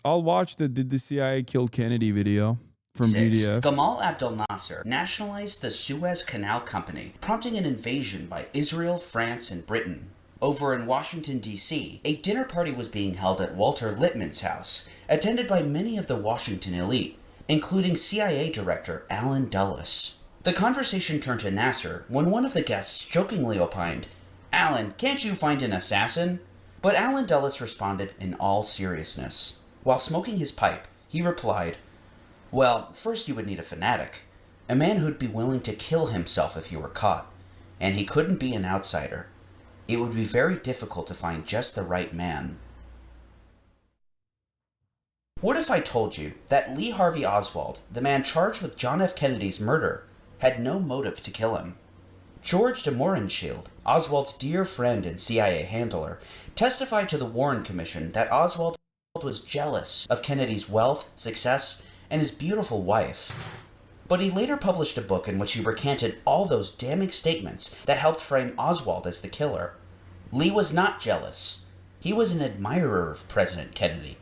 I'll watch the "Did the CIA kill Kennedy" video from GDF. Gamal Abdel Nasser nationalized the Suez Canal Company, prompting an invasion by Israel, France, and Britain. Over in Washington, D.C., a dinner party was being held at Walter Lippmann's house, attended by many of the Washington elite, including CIA Director Allen Dulles. The conversation turned to Nasser when one of the guests jokingly opined, "Allen, can't you find an assassin?" But Allen Dulles responded in all seriousness. While smoking his pipe, he replied, "Well, first you would need a fanatic, a man who'd be willing to kill himself if he were caught, and he couldn't be an outsider. It would be very difficult to find just the right man." What if I told you that Lee Harvey Oswald, the man charged with John F. Kennedy's murder, had no motive to kill him? George de Mohrenschildt, Oswald's dear friend and CIA handler, testified to the Warren Commission that Oswald was jealous of Kennedy's wealth, success, and his beautiful wife. But he later published a book in which he recanted all those damning statements that helped frame Oswald as the killer. Lee was not jealous. He was an admirer of President Kennedy.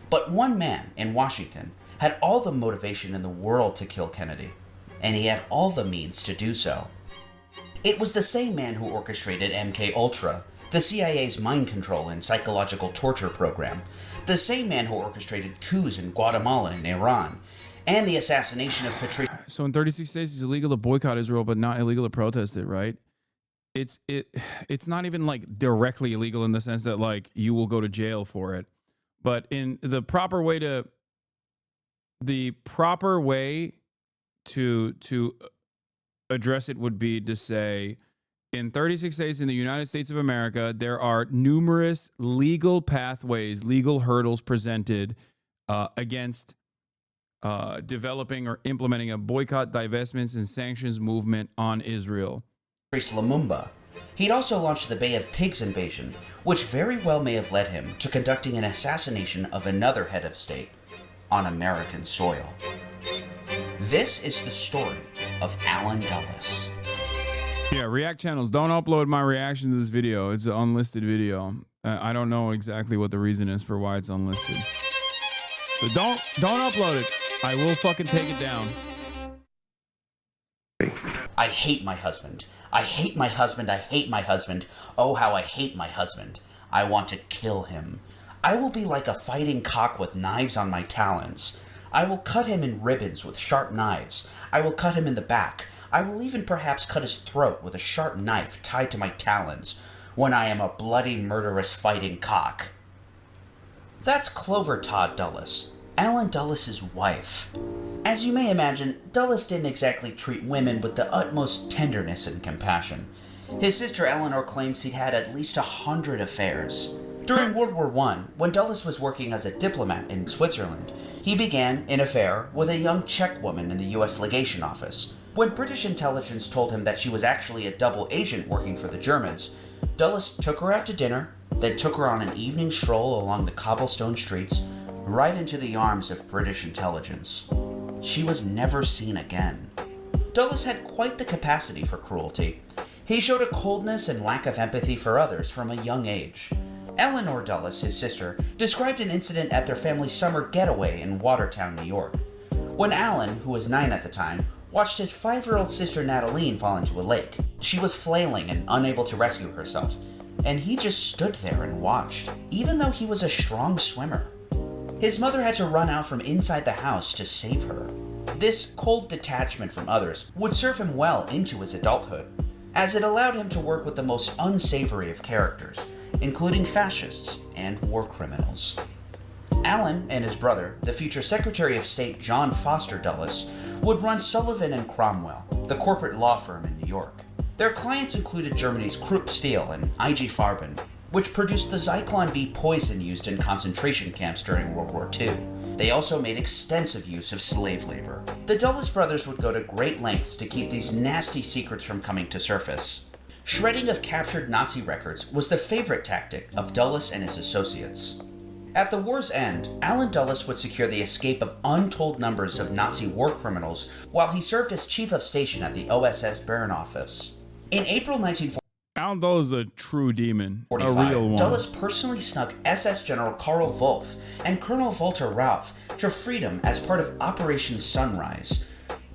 But one man in Washington had all the motivation in the world to kill Kennedy, and he had all the means to do so. It was the same man who orchestrated MK-Ultra, the CIA's mind control and psychological torture program, the same man who orchestrated coups in Guatemala and Iran, and the assassination of Patricia. So in 36 states, it's illegal to boycott Israel, but not illegal to protest it, right? It's not even like directly illegal in the sense that like you will go to jail for it, but in the proper way to address it would be to say, in 36 states in the United States of America, there are numerous legal pathways, legal hurdles presented against developing or implementing a boycott, divestments, and sanctions movement on Israel. Lumumba. He'd also launched the Bay of Pigs invasion, which very well may have led him to conducting an assassination of another head of state on American soil. This is the story of Allen Dulles. Yeah, React channels, don't upload my reaction to this video. It's an unlisted video. I don't know exactly what the reason is for why it's unlisted. So don't upload it. I will fucking take it down. I hate my husband. I hate my husband. I hate my husband. Oh, how I hate my husband. I want to kill him. I will be like a fighting cock with knives on my talons. I will cut him in ribbons with sharp knives. I will cut him in the back. I will even perhaps cut his throat with a sharp knife tied to my talons when I am a bloody, murderous fighting cock. That's Clover Todd Dulles, Allen Dulles' wife. As you may imagine, Dulles didn't exactly treat women with the utmost tenderness and compassion. His sister Eleanor claims he'd had at least 100 affairs. During World War I, when Dulles was working as a diplomat in Switzerland, he began an affair with a young Czech woman in the U.S. legation office. When British intelligence told him that she was actually a double agent working for the Germans, Dulles took her out to dinner, then took her on an evening stroll along the cobblestone streets, right into the arms of British intelligence. She was never seen again. Dulles had quite the capacity for cruelty. He showed a coldness and lack of empathy for others from a young age. Eleanor Dulles, his sister, described an incident at their family's summer getaway in Watertown, New York. When Allen, who was 9 at the time, watched his 5-year-old sister Natalie fall into a lake. She was flailing and unable to rescue herself, and he just stood there and watched, even though he was a strong swimmer. His mother had to run out from inside the house to save her. This cold detachment from others would serve him well into his adulthood, as it allowed him to work with the most unsavory of characters, including fascists and war criminals. Allen and his brother, the future Secretary of State John Foster Dulles, would run Sullivan and Cromwell, the corporate law firm in New York. Their clients included Germany's Krupp Steel and IG Farben, which produced the Zyklon B poison used in concentration camps during World War II. They also made extensive use of slave labor. The Dulles brothers would go to great lengths to keep these nasty secrets from coming to surface. Shredding of captured Nazi records was the favorite tactic of Dulles and his associates. At the war's end, Allen Dulles would secure the escape of untold numbers of Nazi war criminals while he served as chief of station at the OSS Bern office. In April 1940, Alan Dulles is a true demon, a 45, real one. Dulles personally snuck SS General Karl Wolff and Colonel Walter Rauff to freedom as part of Operation Sunrise.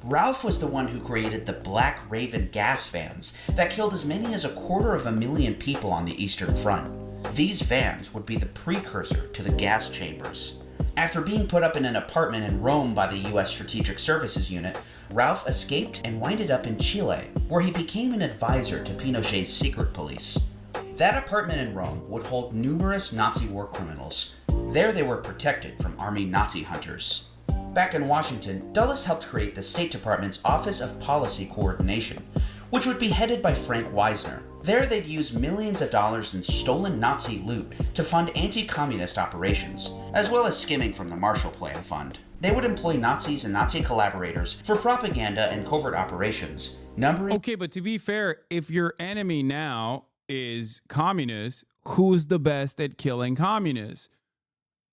Rauff was the one who created the Black Raven gas vans that killed as many as 250,000 people on the Eastern Front. These vans would be the precursor to the gas chambers. After being put up in an apartment in Rome by the U.S. Strategic Services Unit, Rauff escaped and winded up in Chile, where he became an advisor to Pinochet's secret police. That apartment in Rome would hold numerous Nazi war criminals. There they were protected from army Nazi hunters. Back in Washington, Dulles helped create the State Department's Office of Policy Coordination, which would be headed by Frank Wisner. There they'd use millions of dollars in stolen Nazi loot to fund anti-communist operations, as well as skimming from the Marshall Plan Fund. They would employ Nazis and Nazi collaborators for propaganda and covert operations, numbering... Okay, but to be fair, if your enemy now is communist, who's the best at killing communists?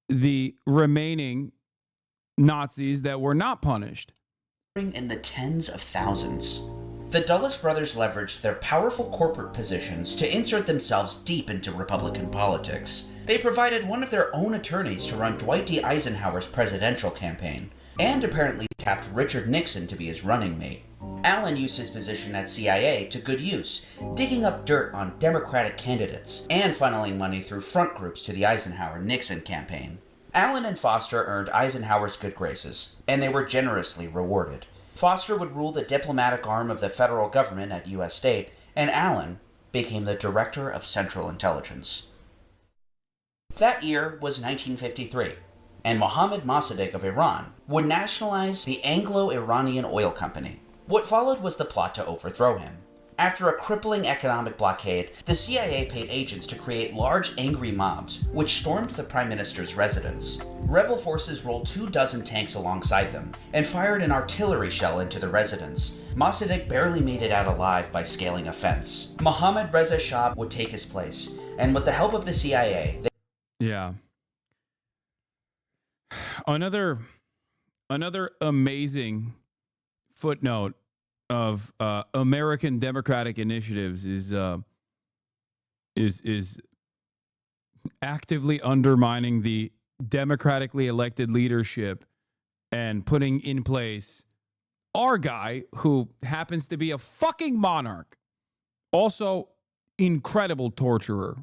The remaining Nazis that were not punished. In the tens of thousands. The Dulles brothers leveraged their powerful corporate positions to insert themselves deep into Republican politics. They provided one of their own attorneys to run Dwight D. Eisenhower's presidential campaign, and apparently tapped Richard Nixon to be his running mate. Allen used his position at CIA to good use, digging up dirt on Democratic candidates and funneling money through front groups to the Eisenhower-Nixon campaign. Allen and Foster earned Eisenhower's good graces, and they were generously rewarded. Foster would rule the diplomatic arm of the federal government at U.S. State, and Allen became the Director of Central Intelligence. That year was 1953, and Mohammad Mossadegh of Iran would nationalize the Anglo-Iranian Oil Company. What followed was the plot to overthrow him. After a crippling economic blockade, the CIA paid agents to create large angry mobs, which stormed the Prime Minister's residence. Rebel forces rolled 24 tanks alongside them, and fired an artillery shell into the residence. Mossadegh barely made it out alive by scaling a fence. Mohammad Reza Shah would take his place, and with the help of the CIA, Yeah. Another amazing footnote of American democratic initiatives is actively undermining the democratically elected leadership and putting in place our guy who happens to be a fucking monarch, also incredible torturer,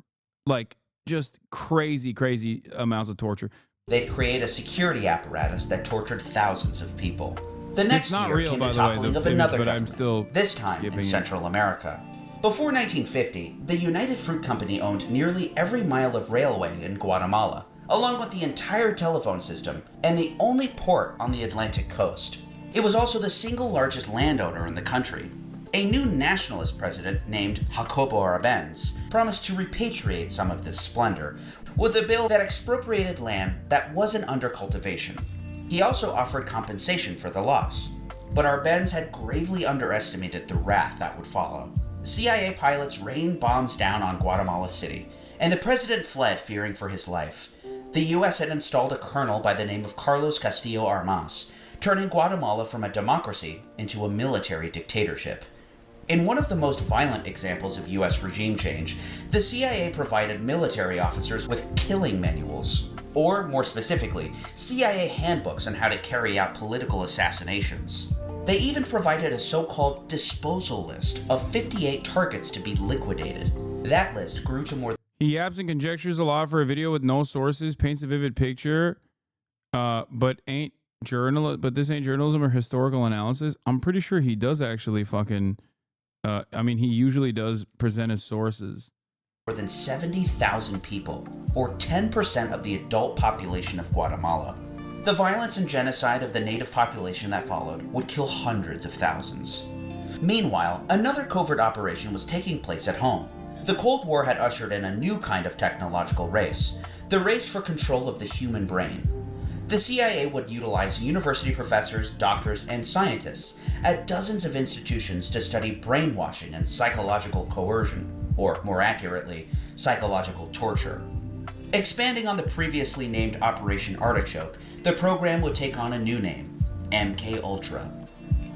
like just crazy amounts of torture. they'd create a security apparatus that tortured thousands of people. The next year came the toppling of another government, this time in Central America. Before 1950, the United Fruit Company owned nearly every mile of railway in Guatemala, along with the entire telephone system and the only port on the Atlantic coast. It was also the single largest landowner in the country. A new nationalist president named Jacobo Arbenz promised to repatriate some of this splendor with a bill that expropriated land that wasn't under cultivation. He also offered compensation for the loss, but Arbenz had gravely underestimated the wrath that would follow. CIA pilots rained bombs down on Guatemala City, and the president fled fearing for his life. The US had installed a colonel by the name of Carlos Castillo Armas, turning Guatemala from a democracy into a military dictatorship. In one of the most violent examples of US regime change, the CIA provided military officers with killing manuals, or more specifically, CIA handbooks on how to carry out political assassinations. They even provided a so-called disposal list of 58 targets to be liquidated. That list grew to more. He yaps and conjectures a lot for a video with no sources, paints a vivid picture, but this ain't journalism or historical analysis. I'm pretty sure he does actually fucking. He usually does present his sources. More than 70,000 people, or 10% of the adult population of Guatemala. The violence and genocide of the native population that followed would kill hundreds of thousands. Meanwhile, another covert operation was taking place at home. The Cold War had ushered in a new kind of technological race, the race for control of the human brain. The CIA would utilize university professors, doctors, and scientists at dozens of institutions to study brainwashing and psychological coercion, or more accurately, psychological torture. Expanding on the previously named Operation Artichoke, the program would take on a new name, MK Ultra.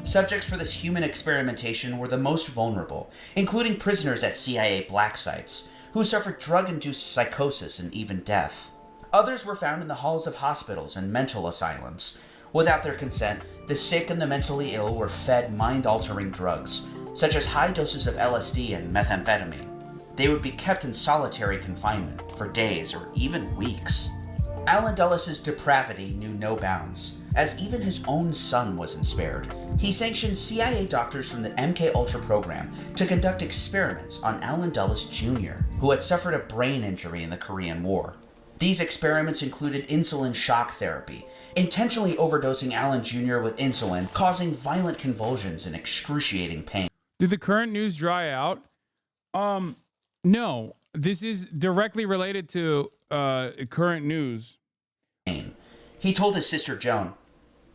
Subjects for this human experimentation were the most vulnerable, including prisoners at CIA black sites, who suffered drug-induced psychosis and even death. Others were found in the halls of hospitals and mental asylums. Without their consent, the sick and the mentally ill were fed mind-altering drugs, such as high doses of LSD and methamphetamine. They would be kept in solitary confinement for days or even weeks. Allen Dulles' depravity knew no bounds, as even his own son wasn't spared. He sanctioned CIA doctors from the MKUltra program to conduct experiments on Allen Dulles Jr., who had suffered a brain injury in the Korean War. These experiments included insulin shock therapy, intentionally overdosing Allen Jr. with insulin, causing violent convulsions and excruciating pain. Did the current news dry out? No. This is directly related to current news. He told his sister Joan,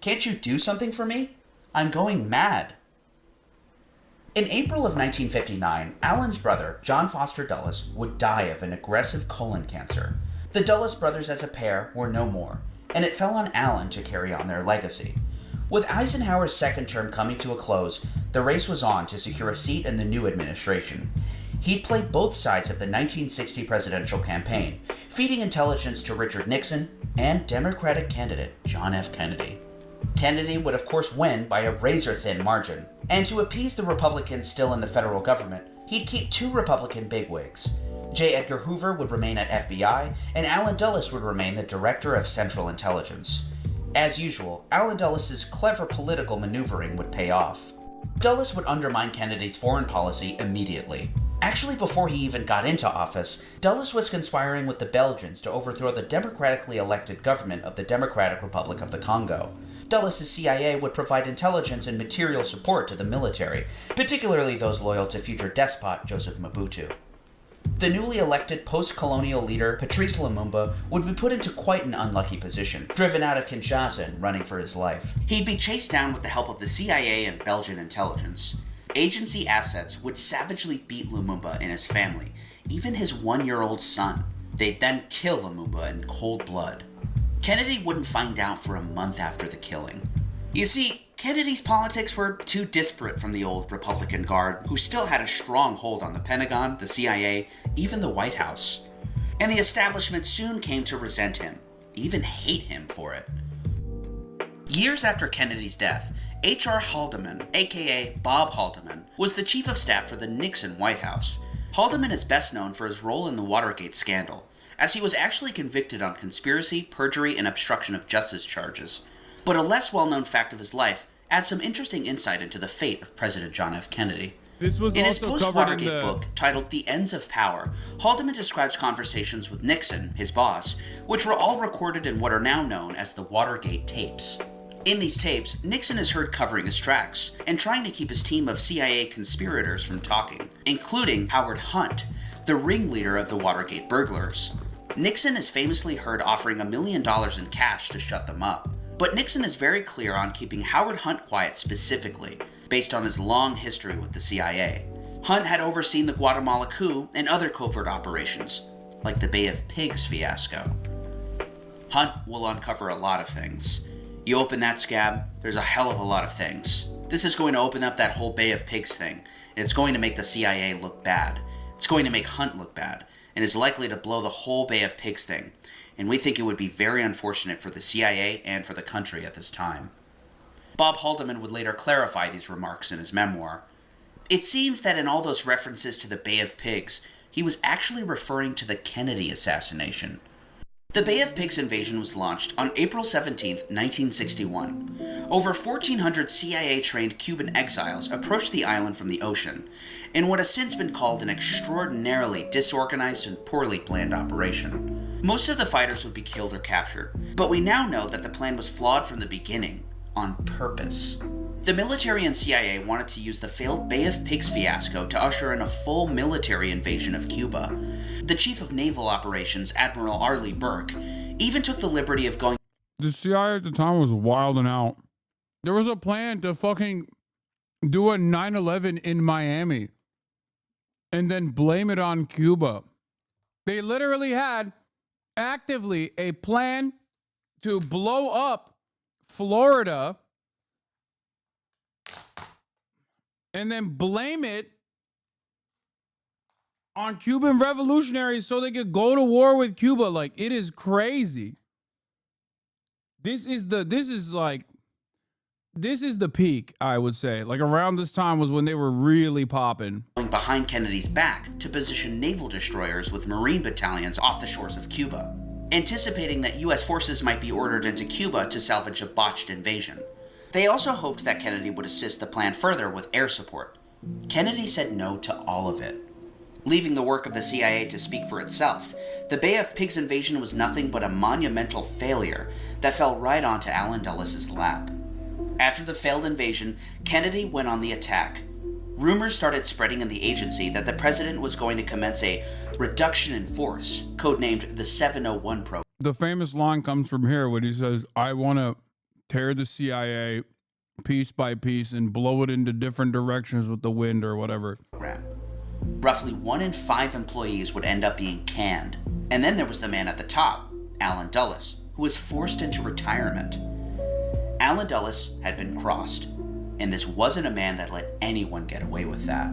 "Can't you do something for me? I'm going mad." In April of 1959, Allen's brother, John Foster Dulles, would die of an aggressive colon cancer. The Dulles brothers as a pair were no more, and it fell on Allen to carry on their legacy. With Eisenhower's second term coming to a close, the race was on to secure a seat in the new administration. He'd played both sides of the 1960 presidential campaign, feeding intelligence to Richard Nixon and Democratic candidate John F. Kennedy. Kennedy would of course win by a razor-thin margin, and to appease the Republicans still in the federal government, he'd keep two Republican bigwigs. J. Edgar Hoover would remain at FBI, and Allen Dulles would remain the Director of Central Intelligence. As usual, Allen Dulles' clever political maneuvering would pay off. Dulles would undermine Kennedy's foreign policy immediately. Actually, before he even got into office, Dulles was conspiring with the Belgians to overthrow the democratically elected government of the Democratic Republic of the Congo. Dulles' CIA would provide intelligence and material support to the military, particularly those loyal to future despot Joseph Mobutu. The newly elected post-colonial leader, Patrice Lumumba, would be put into quite an unlucky position, driven out of Kinshasa and running for his life. He'd be chased down with the help of the CIA and Belgian intelligence. Agency assets would savagely beat Lumumba and his family, even his 1-year-old son. They'd then kill Lumumba in cold blood. Kennedy wouldn't find out for a month after the killing. You see, Kennedy's politics were too disparate from the old Republican Guard, who still had a strong hold on the Pentagon, the CIA, even the White House. And the establishment soon came to resent him, even hate him for it. Years after Kennedy's death, H.R. Haldeman, aka Bob Haldeman, was the chief of staff for the Nixon White House. Haldeman is best known for his role in the Watergate scandal, as he was actually convicted on conspiracy, perjury, and obstruction of justice charges. But a less well-known fact of his life adds some interesting insight into the fate of President John F. Kennedy. This was In his also covered in post-Watergate the book titled The Ends of Power, Haldeman describes conversations with Nixon, his boss, which were all recorded in what are now known as the Watergate tapes. In these tapes, Nixon is heard covering his tracks and trying to keep his team of CIA conspirators from talking, including Howard Hunt, the ringleader of the Watergate burglars. Nixon is famously heard offering $1 million in cash to shut them up. But Nixon is very clear on keeping Howard Hunt quiet specifically, based on his long history with the CIA. Hunt had overseen the Guatemala coup and other covert operations, like the Bay of Pigs fiasco. Hunt will uncover a lot of things. You open that scab, there's a hell of a lot of things. This is going to open up that whole Bay of Pigs thing, and it's going to make the CIA look bad. It's going to make Hunt look bad, and is likely to blow the whole Bay of Pigs thing. And we think it would be very unfortunate for the CIA and for the country at this time. Bob Haldeman would later clarify these remarks in his memoir. It seems that in all those references to the Bay of Pigs, he was actually referring to the Kennedy assassination. The Bay of Pigs invasion was launched on April 17, 1961. Over 1,400 CIA-trained Cuban exiles approached the island from the ocean, in what has since been called an extraordinarily disorganized and poorly planned operation. Most of the fighters would be killed or captured, but we now know that the plan was flawed from the beginning, on purpose. The military and CIA wanted to use the failed Bay of Pigs fiasco to usher in a full military invasion of Cuba. The chief of naval operations, Admiral Arleigh Burke, even took the liberty of going... The CIA at the time was wilding out. There was a plan to fucking do a 9/11 in Miami and then blame it on Cuba. They literally had actively a plan to blow up Florida and then blame it on Cuban revolutionaries so they could go to war with Cuba. Like, it is crazy. This is the peak, I would say. Like, around this time was when they were really popping. Behind Kennedy's back to position naval destroyers with Marine battalions off the shores of Cuba, anticipating that U.S. forces might be ordered into Cuba to salvage a botched invasion. They also hoped that Kennedy would assist the plan further with air support. Kennedy said no to all of it. Leaving the work of the CIA to speak for itself, the Bay of Pigs invasion was nothing but a monumental failure that fell right onto Allen Dulles' lap. After the failed invasion, Kennedy went on the attack. Rumors started spreading in the agency that the president was going to commence a reduction in force, codenamed the 701 program. The famous line comes from here when he says, I want to tear the CIA piece by piece and blow it into different directions with the wind or whatever. Roughly 1 in 5 employees would end up being canned. And then there was the man at the top, Allen Dulles, who was forced into retirement. Allen Dulles had been crossed, and this wasn't a man that let anyone get away with that.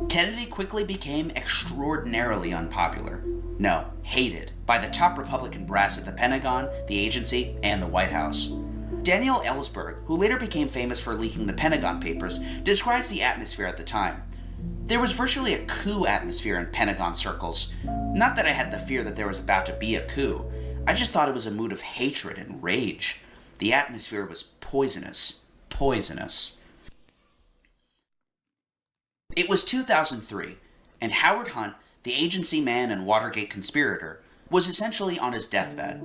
Kennedy quickly became extraordinarily unpopular. No, hated by the top Republican brass at the Pentagon, the agency, and the White House. Daniel Ellsberg, who later became famous for leaking the Pentagon Papers, describes the atmosphere at the time. There was virtually a coup atmosphere in Pentagon circles. Not that I had the fear that there was about to be a coup. I just thought it was a mood of hatred and rage. The atmosphere was poisonous. Poisonous. It was 2003, and Howard Hunt, the agency man and Watergate conspirator, was essentially on his deathbed.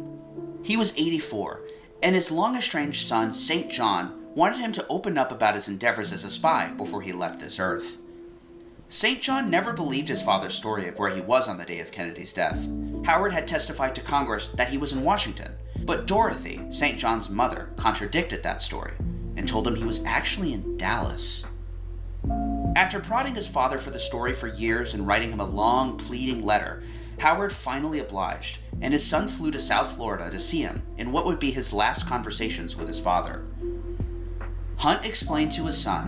He was 84, and his long-estranged son, St. John, wanted him to open up about his endeavors as a spy before he left this earth. St. John never believed his father's story of where he was on the day of Kennedy's death. Howard had testified to Congress that he was in Washington, but Dorothy, St. John's mother, contradicted that story and told him he was actually in Dallas. After prodding his father for the story for years and writing him a long, pleading letter, Howard finally obliged, and his son flew to South Florida to see him in what would be his last conversations with his father. Hunt explained to his son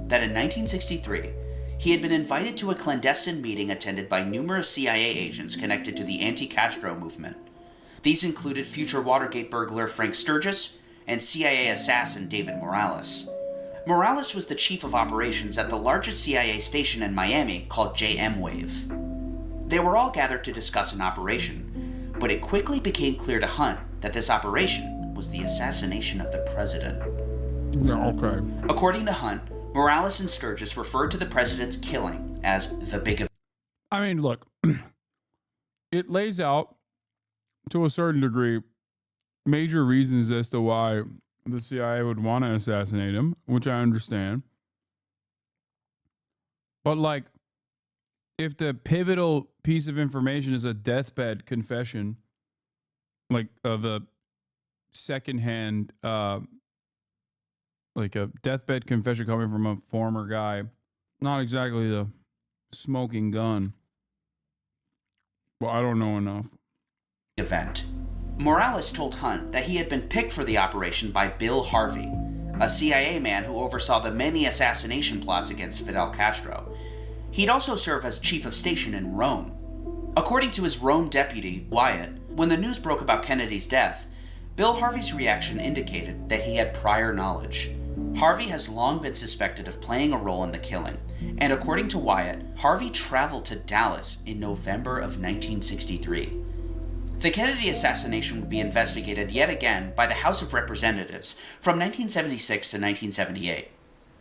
that in 1963, he had been invited to a clandestine meeting attended by numerous CIA agents connected to the anti-Castro movement. These included future Watergate burglar Frank Sturgis and CIA assassin David Morales. Morales was the chief of operations at the largest CIA station in Miami called JM Wave. They were all gathered to discuss an operation, but it quickly became clear to Hunt that this operation was the assassination of the president. Yeah, okay. According to Hunt, Morales and Sturgis referred to the president's killing as the big event. I mean, look, it lays out, to a certain degree, major reasons as to why the CIA would want to assassinate him, which I understand. But, like, if the pivotal piece of information is a deathbed confession, like, of a secondhand, like a deathbed confession coming from a former guy, not exactly the smoking gun. Well, I don't know enough. Event. Morales told Hunt that he had been picked for the operation by Bill Harvey, a CIA man who oversaw the many assassination plots against Fidel Castro. He'd also serve as chief of station in Rome. According to his Rome deputy, Wyatt, when the news broke about Kennedy's death, Bill Harvey's reaction indicated that he had prior knowledge. Harvey has long been suspected of playing a role in the killing, and according to Wyatt, Harvey traveled to Dallas in November of 1963. The Kennedy assassination would be investigated yet again by the House of Representatives from 1976 to 1978.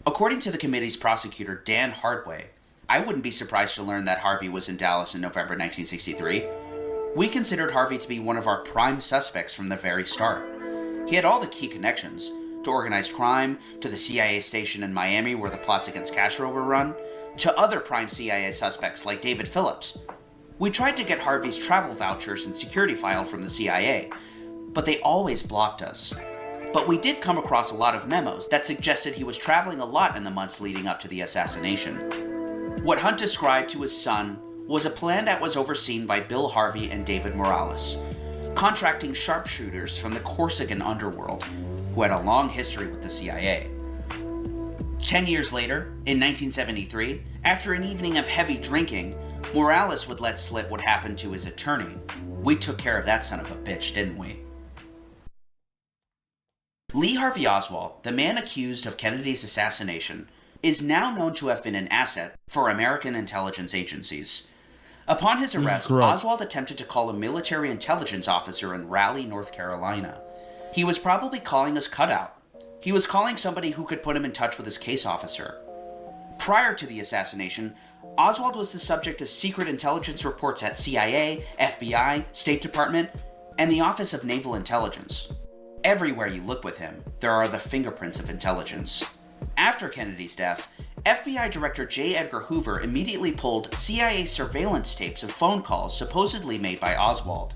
According to the committee's prosecutor, Dan Hardway, I wouldn't be surprised to learn that Harvey was in Dallas in November 1963. We considered Harvey to be one of our prime suspects from the very start. He had all the key connections, to organized crime, to the CIA station in Miami where the plots against Castro were run, to other prime CIA suspects like David Phillips. We tried to get Harvey's travel vouchers and security file from the CIA, but they always blocked us. But we did come across a lot of memos that suggested he was traveling a lot in the months leading up to the assassination. What Hunt described to his son was a plan that was overseen by Bill Harvey and David Morales, contracting sharpshooters from the Corsican underworld, who had a long history with the CIA. 10 years later, in 1973, after an evening of heavy drinking, Morales would let slip what happened to his attorney. We took care of that son of a bitch, didn't we? Lee Harvey Oswald, the man accused of Kennedy's assassination, is now known to have been an asset for American intelligence agencies. Upon his arrest, Oswald attempted to call a military intelligence officer in Raleigh, North Carolina. He was probably calling his cutout. He was calling somebody who could put him in touch with his case officer. Prior to the assassination, Oswald was the subject of secret intelligence reports at CIA, FBI, State Department, and the Office of Naval Intelligence. Everywhere you look with him, there are the fingerprints of intelligence. After Kennedy's death, FBI Director J. Edgar Hoover immediately pulled CIA surveillance tapes of phone calls supposedly made by Oswald.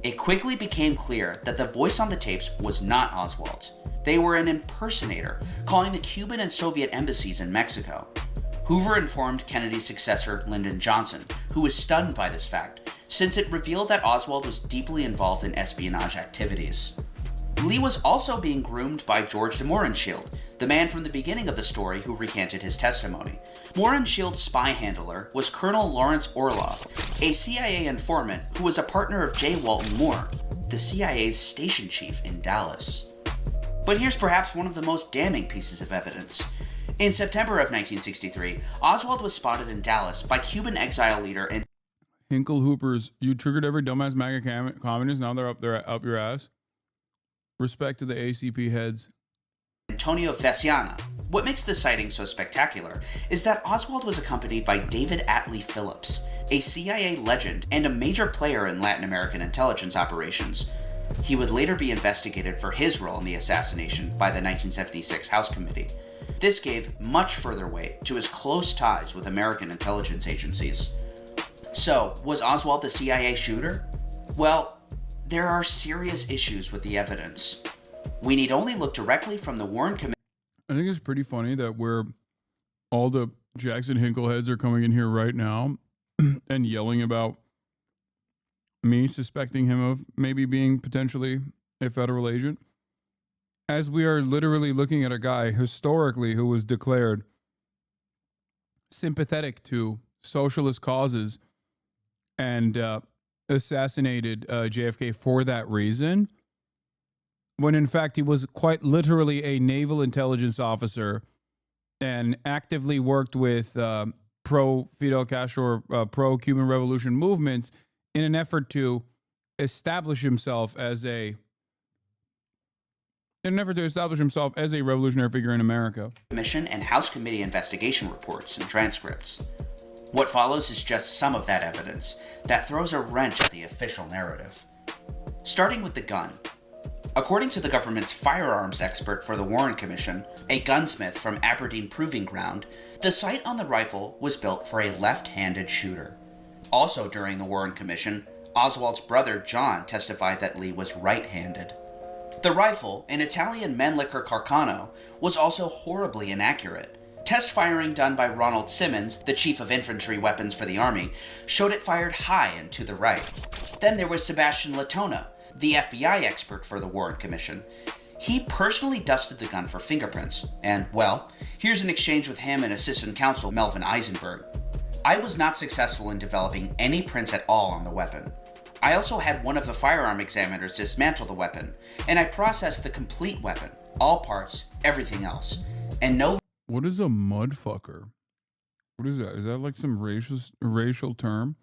It quickly became clear that the voice on the tapes was not Oswald's. They were an impersonator, calling the Cuban and Soviet embassies in Mexico. Hoover informed Kennedy's successor, Lyndon Johnson, who was stunned by this fact, since it revealed that Oswald was deeply involved in espionage activities. Lee was also being groomed by George de Mohrenschildt, the man from the beginning of the story who recanted his testimony. Mohrenschildt's spy handler was Colonel Lawrence Orloff, a CIA informant who was a partner of J. Walton Moore, the CIA's station chief in Dallas. But here's perhaps one of the most damning pieces of evidence. In September of 1963, Oswald was spotted in Dallas by Cuban exile leader and Hinkle Hoopers, you triggered every dumbass MAGA communist, now they're up your ass. Respect to the ACP heads. Antonio Veciana. What makes this sighting so spectacular is that Oswald was accompanied by David Atlee Phillips, a CIA legend and a major player in Latin American intelligence operations. He would later be investigated for his role in the assassination by the 1976 House Committee. This gave much further weight to his close ties with American intelligence agencies. So, was Oswald the CIA shooter? Well, there are serious issues with the evidence. We need only look directly from the Warren Commission. I think it's pretty funny that all the Jackson Hinkle heads are coming in here right now and yelling about me suspecting him of maybe being potentially a federal agent, as we are literally looking at a guy historically who was declared sympathetic to socialist causes and assassinated JFK for that reason, when in fact he was quite literally a naval intelligence officer and actively worked with pro-Fidel Castro or pro-Cuban Revolution movements in an effort to establish himself as a revolutionary figure in America. Commission and House Committee investigation reports and transcripts. What follows is just some of that evidence that throws a wrench at the official narrative. Starting with the gun. According to the government's firearms expert for the Warren Commission, a gunsmith from Aberdeen Proving Ground, the sight on the rifle was built for a left-handed shooter. Also during the Warren Commission, Oswald's brother John testified that Lee was right-handed. The rifle, an Italian Mannlicher Carcano, was also horribly inaccurate. Test firing done by Ronald Simmons, the chief of infantry weapons for the Army, showed it fired high and to the right. Then there was Sebastian Latona, the FBI expert for the Warren Commission. He personally dusted the gun for fingerprints, and, well, here's an exchange with him and assistant counsel Melvin Eisenberg. I was not successful in developing any prints at all on the weapon. I also had one of the firearm examiners dismantle the weapon, and I processed the complete weapon, all parts, everything else, and no... What is a mudfucker? What is that? Is that like some racial term?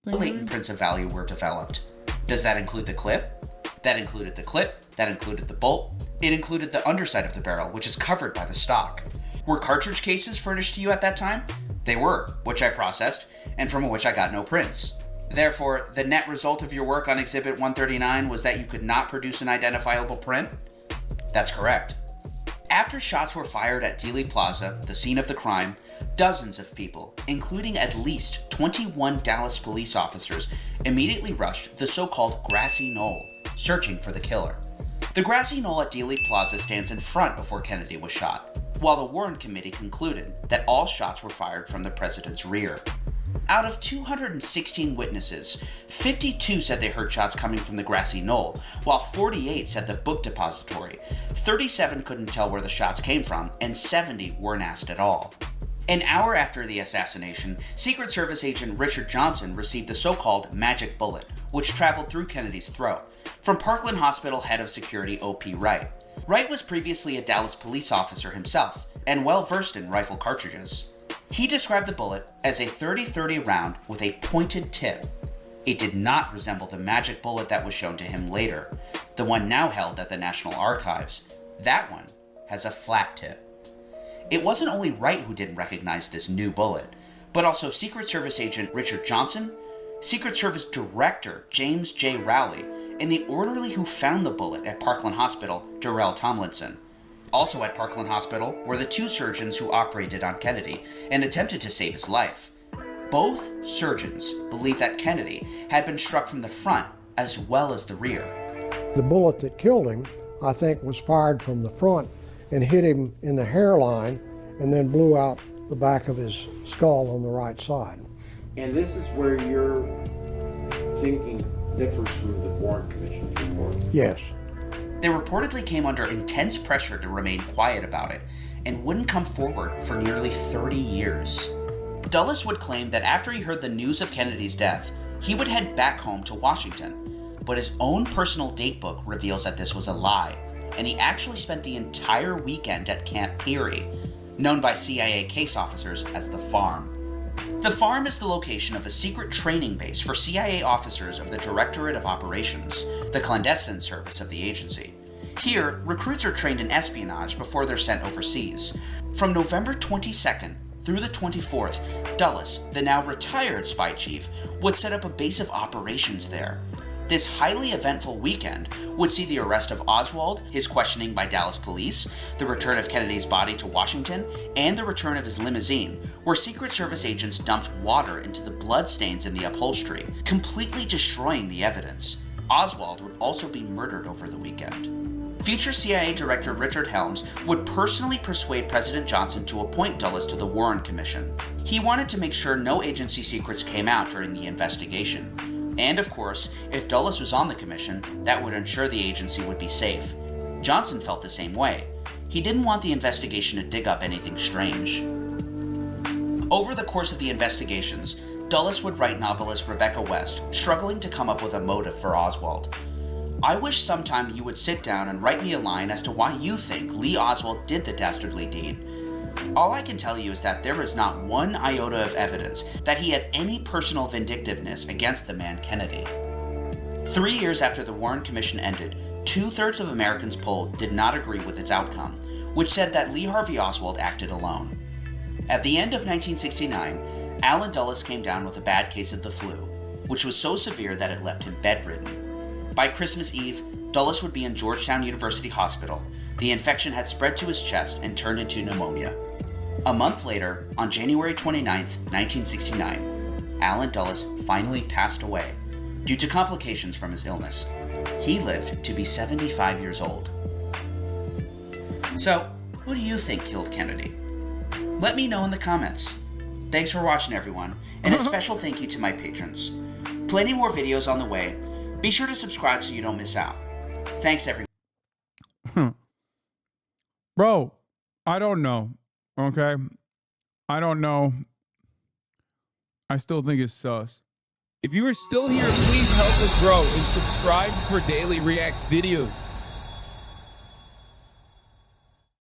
latent prints of value were developed. Does that include the clip? That included the clip, that included the bolt, it included the underside of the barrel, which is covered by the stock. Were cartridge cases furnished to you at that time? They were, which I processed, and from which I got no prints. Therefore, the net result of your work on Exhibit 139 was that you could not produce an identifiable print? That's correct. After shots were fired at Dealey Plaza, the scene of the crime, dozens of people, including at least 21 Dallas police officers, immediately rushed the so-called grassy knoll, searching for the killer. The grassy knoll at Dealey Plaza stands in front before Kennedy was shot, while the Warren Committee concluded that all shots were fired from the president's rear. Out of 216 witnesses, 52 said they heard shots coming from the grassy knoll, while 48 said the book depository. 37 couldn't tell where the shots came from, and 70 weren't asked at all. An hour after the assassination, Secret Service agent Richard Johnson received the so-called magic bullet, which traveled through Kennedy's throat, from Parkland Hospital head of security O.P. Wright. Wright was previously a Dallas police officer himself, and well-versed in rifle cartridges. He described the bullet as a .30-30 round with a pointed tip. It did not resemble the magic bullet that was shown to him later, the one now held at the National Archives. That one has a flat tip. It wasn't only Wright who didn't recognize this new bullet, but also Secret Service agent Richard Johnson, Secret Service Director James J. Rowley, and the orderly who found the bullet at Parkland Hospital, Darrell Tomlinson. Also at Parkland Hospital were the two surgeons who operated on Kennedy and attempted to save his life. Both surgeons believed that Kennedy had been struck from the front as well as the rear. The bullet that killed him, I think, was fired from the front and hit him in the hairline and then blew out the back of his skull on the right side. And this is where your thinking differs from the Warren Commission report. Yes. They reportedly came under intense pressure to remain quiet about it and wouldn't come forward for nearly 30 years. Dulles would claim that after he heard the news of Kennedy's death, he would head back home to Washington, but his own personal datebook reveals that this was a lie, and he actually spent the entire weekend at Camp Peary, known by CIA case officers as the Farm. The Farm is the location of a secret training base for CIA officers of the Directorate of Operations, the clandestine service of the agency. Here, recruits are trained in espionage before they're sent overseas. From November 22nd through the 24th, Dulles, the now retired spy chief, would set up a base of operations there. This highly eventful weekend would see the arrest of Oswald, his questioning by Dallas police, the return of Kennedy's body to Washington, and the return of his limousine, where Secret Service agents dumped water into the bloodstains in the upholstery, completely destroying the evidence. Oswald would also be murdered over the weekend. Future CIA Director Richard Helms would personally persuade President Johnson to appoint Dulles to the Warren Commission. He wanted to make sure no agency secrets came out during the investigation. And of course, if Dulles was on the commission, that would ensure the agency would be safe. Johnson felt the same way. He didn't want the investigation to dig up anything strange. Over the course of the investigations, Dulles would write novelist Rebecca West, struggling to come up with a motive for Oswald. I wish sometime you would sit down and write me a line as to why you think Lee Oswald did the dastardly deed. All I can tell you is that there is not one iota of evidence that he had any personal vindictiveness against the man Kennedy. 3 years after the Warren Commission ended, 2/3 of Americans polled did not agree with its outcome, which said that Lee Harvey Oswald acted alone. At the end of 1969, Allen Dulles came down with a bad case of the flu, which was so severe that it left him bedridden. By Christmas Eve, Dulles would be in Georgetown University Hospital. The infection had spread to his chest and turned into pneumonia. A month later, on January 29, 1969, Allen Dulles finally passed away due to complications from his illness. He lived to be 75 years old. So, who do you think killed Kennedy? Let me know in the comments. Thanks for watching, everyone, and a special thank you to my patrons. Plenty more videos on the way. Be sure to subscribe so you don't miss out. Thanks, everyone. Bro, I don't know. Okay? I don't know. I still think it's sus. If you are still here, please help us grow and subscribe for daily Reacts videos.